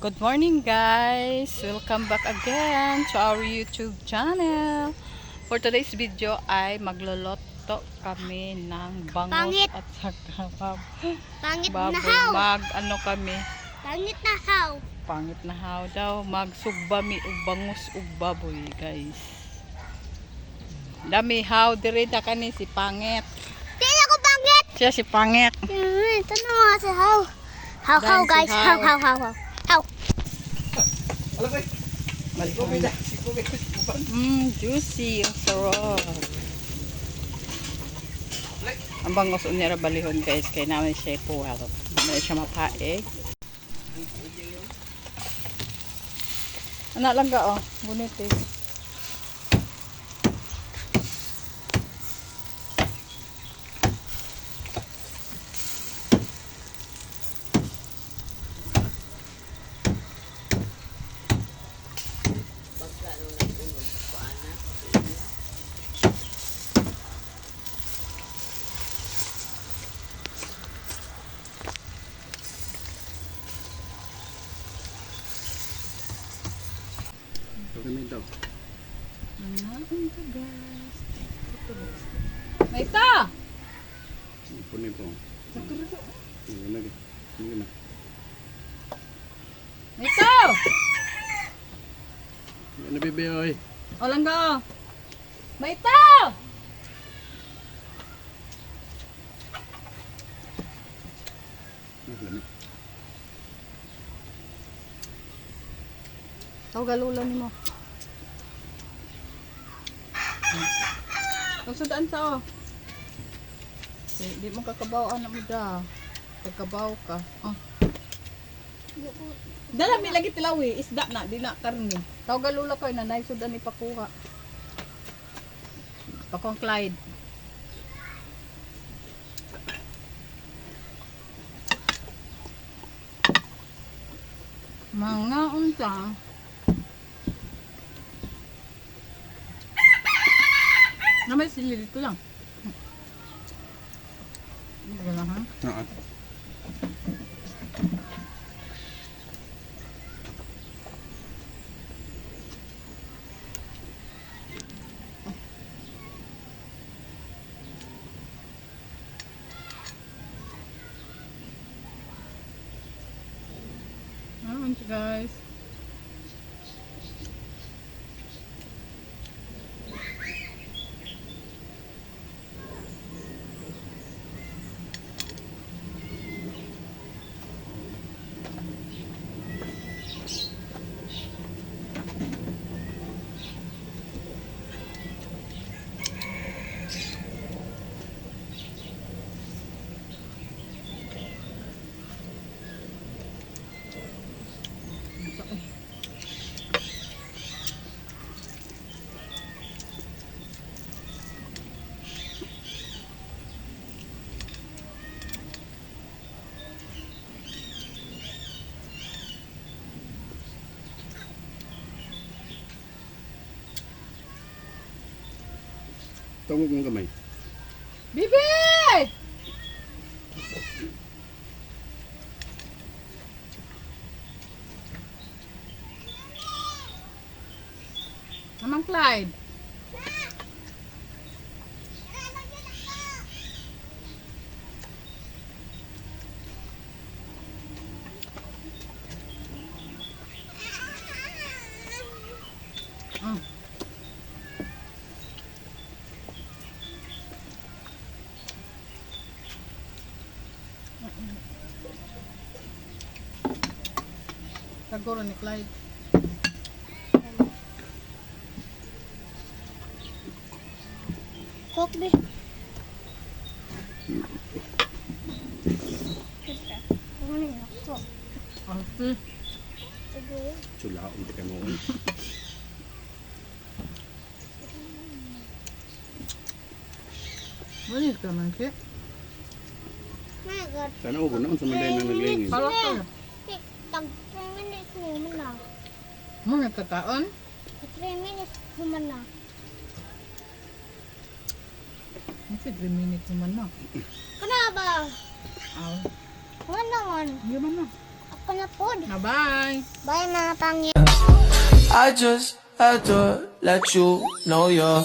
Good morning guys! Welcome back again to our YouTube channel. For today's video ay magloloto kami ng bangus Pangit. at saka Pangit na baboy. haw. Kami? Pangit na haw. Pangit na haw daw. Magsugbami ug bangus ug baboy guys. Dami haw dire da kani si Pangit. Di ako pangit. Siya si Pangit. Ito na nga si haw. Haw Dan si guys. Haw. Haw. Haw. Juicy. Ang sarap. Ang bangus unya ra balihon guys. Kaya naman siya puwal. Hindi siya mapae. Anak lang ka oh. Gunit eh. Maita! Punin po. Maita! Ano bebe oy? O lang ka. Maita! Tawag galulan ni mo. Pagsudaan sa o. Di mo kakabaw anak mo da. Pagkabaw ka. Oh. Dala mi lagi tilawi, isda na, di na karni. Tawag galula ko na naisudan ipakuha. Pakong Clyde. Mga unta. Namay sili dito lang. Hindi lang ha? Oo. Guys. Tungog mong gamay. Bibi! Namang Clyde. Kagoro ni Clyde. Coke be. Arte. Sula unti ka noon. Malis ka man siya. My God. Sana ubo na sa manday na naglingin. Parang ka. Tag 3 minutes naman na. Mo nagkataon? 3 minutes naman na. Kasi 3 minutes naman na. Kana ba? Aw. Wala naman. Hindi man na. ko na po. Bye! Bye mga pangyan. I just had to let you know you're